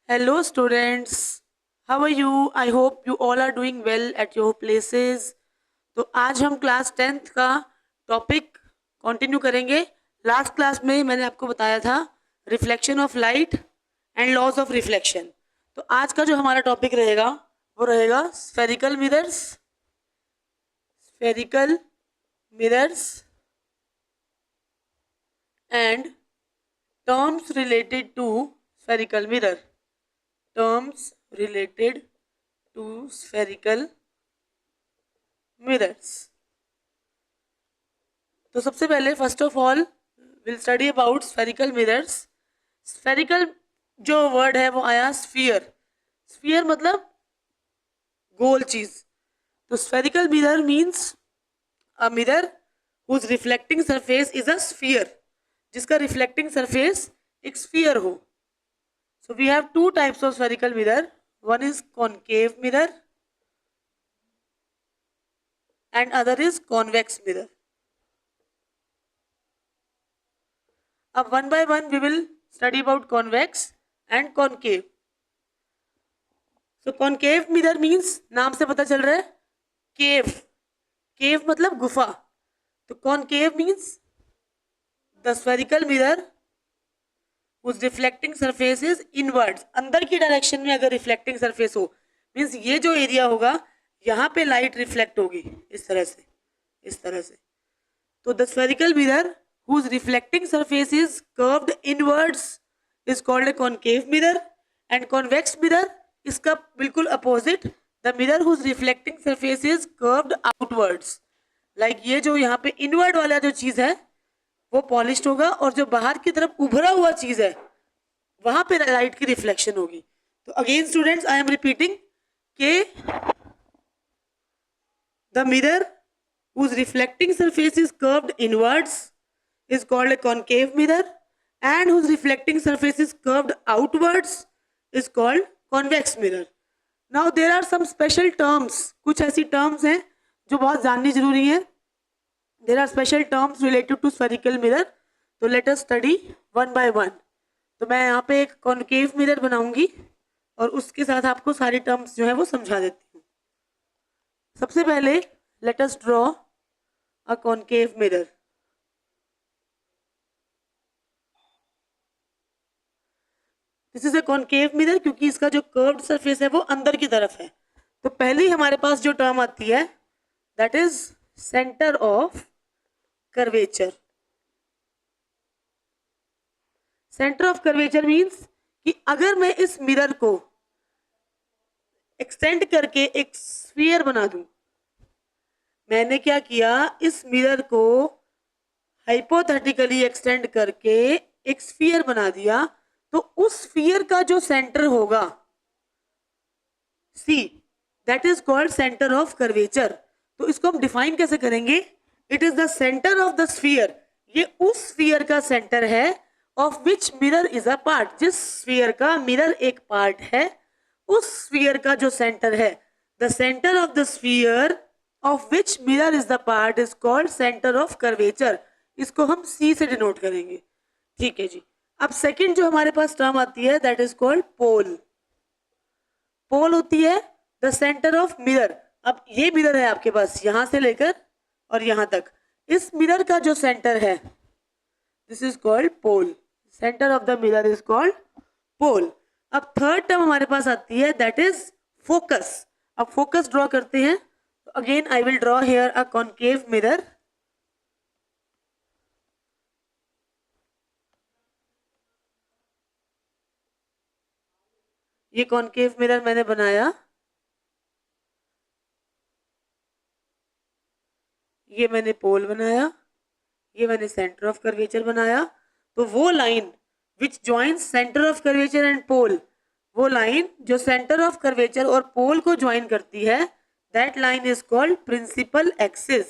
Hello, students. How are you? I hope you all are doing well at your places. तो आज हम class 10th का topic continue करेंगे. Last class में मैंने आपको बताया था reflection of light and laws of reflection. तो आज का जो हमारा टॉपिक रहेगा वो रहेगा spherical mirrors and terms related to spherical mirror. terms related to spherical mirrors. तो सबसे पहले first of all will study about spherical mirrors. Spherical जो वर्ड है वो आया स्फीयर. स्फीयर मतलब गोल चीज. तो spherical mirror means a mirror whose reflecting surface is a sphere, जिसका रिफ्लेक्टिंग सरफेस एक स्फीयर हो. So we have two types of spherical mirror. One is concave mirror and other is convex mirror. अब one by one we will study about convex and concave. So concave mirror means नाम से पता चल रहा है cave. Cave मतलब गुफा. तो concave means the spherical mirror whose reflecting surface is inwards. अंदर की डायरेक्शन में अगर रिफ्लेक्टिंग सरफेस हो मीन्स ये जो एरिया होगा यहाँ पे लाइट रिफ्लेक्ट होगी इस तरह से. तो the spherical mirror whose reflecting surface is curved inwards is called a concave mirror and convex mirror इसका बिल्कुल opposite, the mirror whose reflecting surface is curved outwards. like ये जो यहाँ पे इनवर्ड वाला जो चीज है वो पॉलिश्ड होगा और जो बाहर की तरफ उभरा हुआ चीज है वहां पे लाइट की रिफ्लेक्शन होगी. तो again students I am repeating के the mirror whose reflecting surface is curved inwards is called a concave mirror and whose reflecting surface is curved outwards is called convex mirror. Now there are some special terms. कुछ ऐसी terms हैं जो बहुत जाननी जरूरी है. There are special terms related to spherical mirror. तो let us study one by one. तो मैं यहाँ पे एक कॉन्केव मिरर बनाऊंगी और उसके साथ आपको सारी टर्म्स जो है वो समझा देती हूँ. सबसे पहले let us draw a concave mirror. This is a concave mirror क्योंकि इसका जो कर्व्ड सरफेस है वो अंदर की तरफ है. तो पहली हमारे पास जो टर्म आती है that is centre of curvature. Centre of curvature means कि अगर मैं इस मिरर को एक्सटेंड करके एक स्फीयर बना दूं. मैंने क्या किया, इस मिरर को हाइपोथेटिकली एक्सटेंड करके एक स्फीयर बना दिया. तो उस स्फीयर का जो सेंटर होगा see that is called centre of curvature. तो इसको हम डिफाइन कैसे करेंगे. It is the centre of the sphere. ये उस स्फीयर का सेंटर है of which mirror is a part. जिस स्फीयर का मिरर एक पार्ट है उस स्फीयर का जो सेंटर है the centre of the sphere of which mirror is the part is called centre of curvature. इसको हम सी से डिनोट करेंगे. ठीक है जी. अब सेकंड जो हमारे पास टर्म आती है दैट इज कॉल्ड पोल. पोल होती है द सेंटर ऑफ मिरर. अब ये मिरर है आपके पास यहां से लेकर और यहां तक. इस मिरर का जो सेंटर है this is called pole. Centre of the mirror is called pole. अब थर्ड टर्म हमारे पास आती है दैट इज फोकस. अब फोकस ड्रॉ करते हैं. Again I will draw here a concave mirror. ये कॉन्केव मिरर मैंने बनाया. ये मैंने पोल बनाया. ये मैंने सेंटर ऑफ कर्वेचर बनाया. तो वो line which joins centre of curvature and pole, वो लाइन जो सेंटर ऑफ कर्वेचर और पोल को ज्वाइन करती है that line is called principal axis.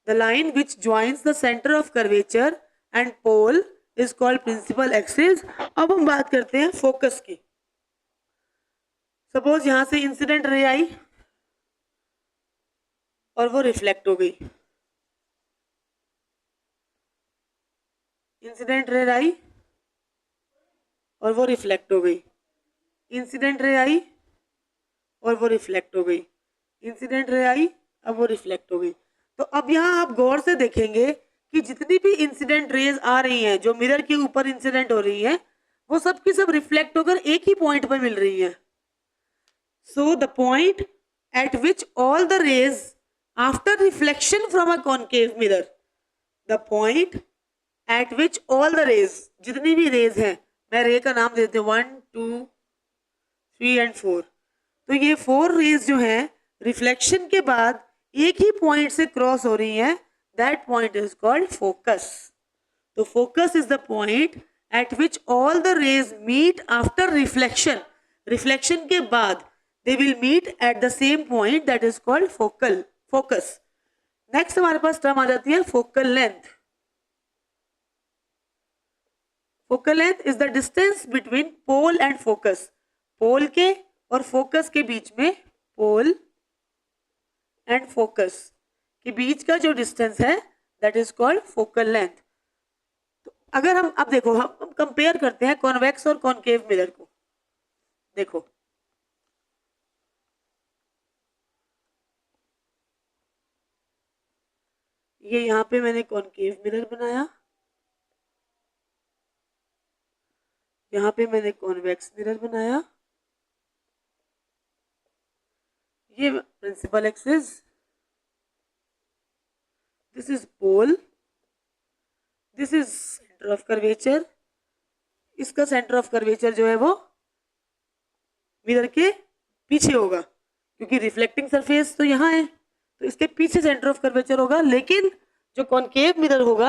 The line which joins the centre of curvature and pole is called principal axis. अब हम बात करते हैं फोकस की. सपोज यहां से इंसिडेंट रे आई और वो रिफ्लेक्ट हो गई. इंसिडेंट रे आई और वो रिफ्लेक्ट हो गई, इंसिडेंट रे आई और वो रिफ्लेक्ट हो गई, इंसिडेंट रे आई, अब वो रिफ्लेक्ट हो गई। तो अब यहाँ आप गौर से देखेंगे कि जितनी भी इंसिडेंट रेज आ रही हैं जो मिरर के ऊपर इंसिडेंट हो रही हैं वो सब की सब रिफ्लेक्ट होकर एक ही पॉइंट पर मिल रही हैं। So the point at which all the rays after reflection from a concave mirror, the point at which all the rays, जितनी भी रेज हैं, मैं रे का नाम देती हूँ 1 2 3 एंड 4, तो ये 4 रेज जो हैं रिफ्लेक्शन के बाद एक ही पॉइंट से क्रॉस हो रही हैं, that point is called focus. तो focus is the point at which all the rays meet after reflection, reflection के बाद they will meet at the same point, that is called focus. Next हमारे पास term आ जाती है focal length. Focal length is the distance between pole and focus. पोल के और focus के बीच में, pole and focus के बीच का जो डिस्टेंस है that is called focal length. तो अगर हम अब देखो हम कंपेयर करते हैं कॉन्वेक्स और कॉन्केव मिरर को। देखो ये यहाँ पे मैंने कॉन्केव मिरर बनाया, यहाँ पे मैंने कॉन्वेक्स मिरर बनाया, ये principal axis, this is pole, this is centre of curvature, इसका सेंटर ऑफ कर्वेचर जो है वो मिरर के पीछे होगा क्योंकि रिफ्लेक्टिंग सरफेस तो यहाँ है, तो इसके पीछे सेंटर ऑफ कर्वेचर होगा, लेकिन जो कॉन्केव मिरर होगा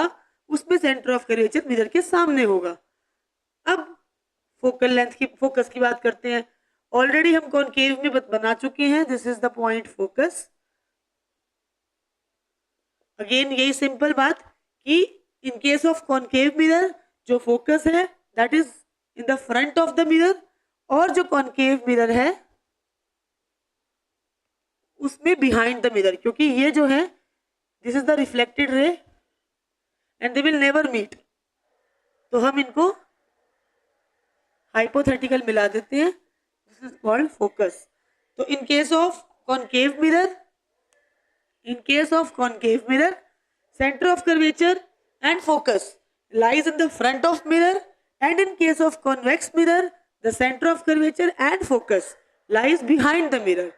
उसमें सेंटर ऑफ कर्वेचर मिरर के सामने होगा। अब फोकल लेंथ की, फोकस की बात करते हैं। ऑलरेडी हम कॉन्केव में बना चुके हैं, this is the point focus. Again यही सिंपल बात कि इन केस ऑफ कॉन्केव मिरर जो फोकस है that is in the front of the mirror, और जो कॉन्केव मिरर है उसमें बिहाइंड द मिरर, क्योंकि ये जो है this is the reflected ray and they will never meet, तो हम इनको हाइपोथेटिकल मिला देते हैं, दिस इज कॉल्ड फोकस। तो in case of concave mirror, in case of concave mirror, center of curvature and focus lies in the front of mirror, and in case of convex mirror the center of curvature and focus lies behind the mirror.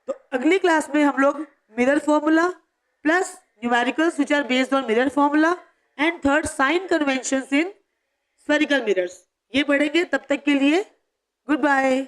तो अगली class में हम लोग mirror formula plus numericals which are based on mirror formula and third sign conventions in spherical mirrors ये पढ़ेंगे। तब तक के लिए गुड बाय।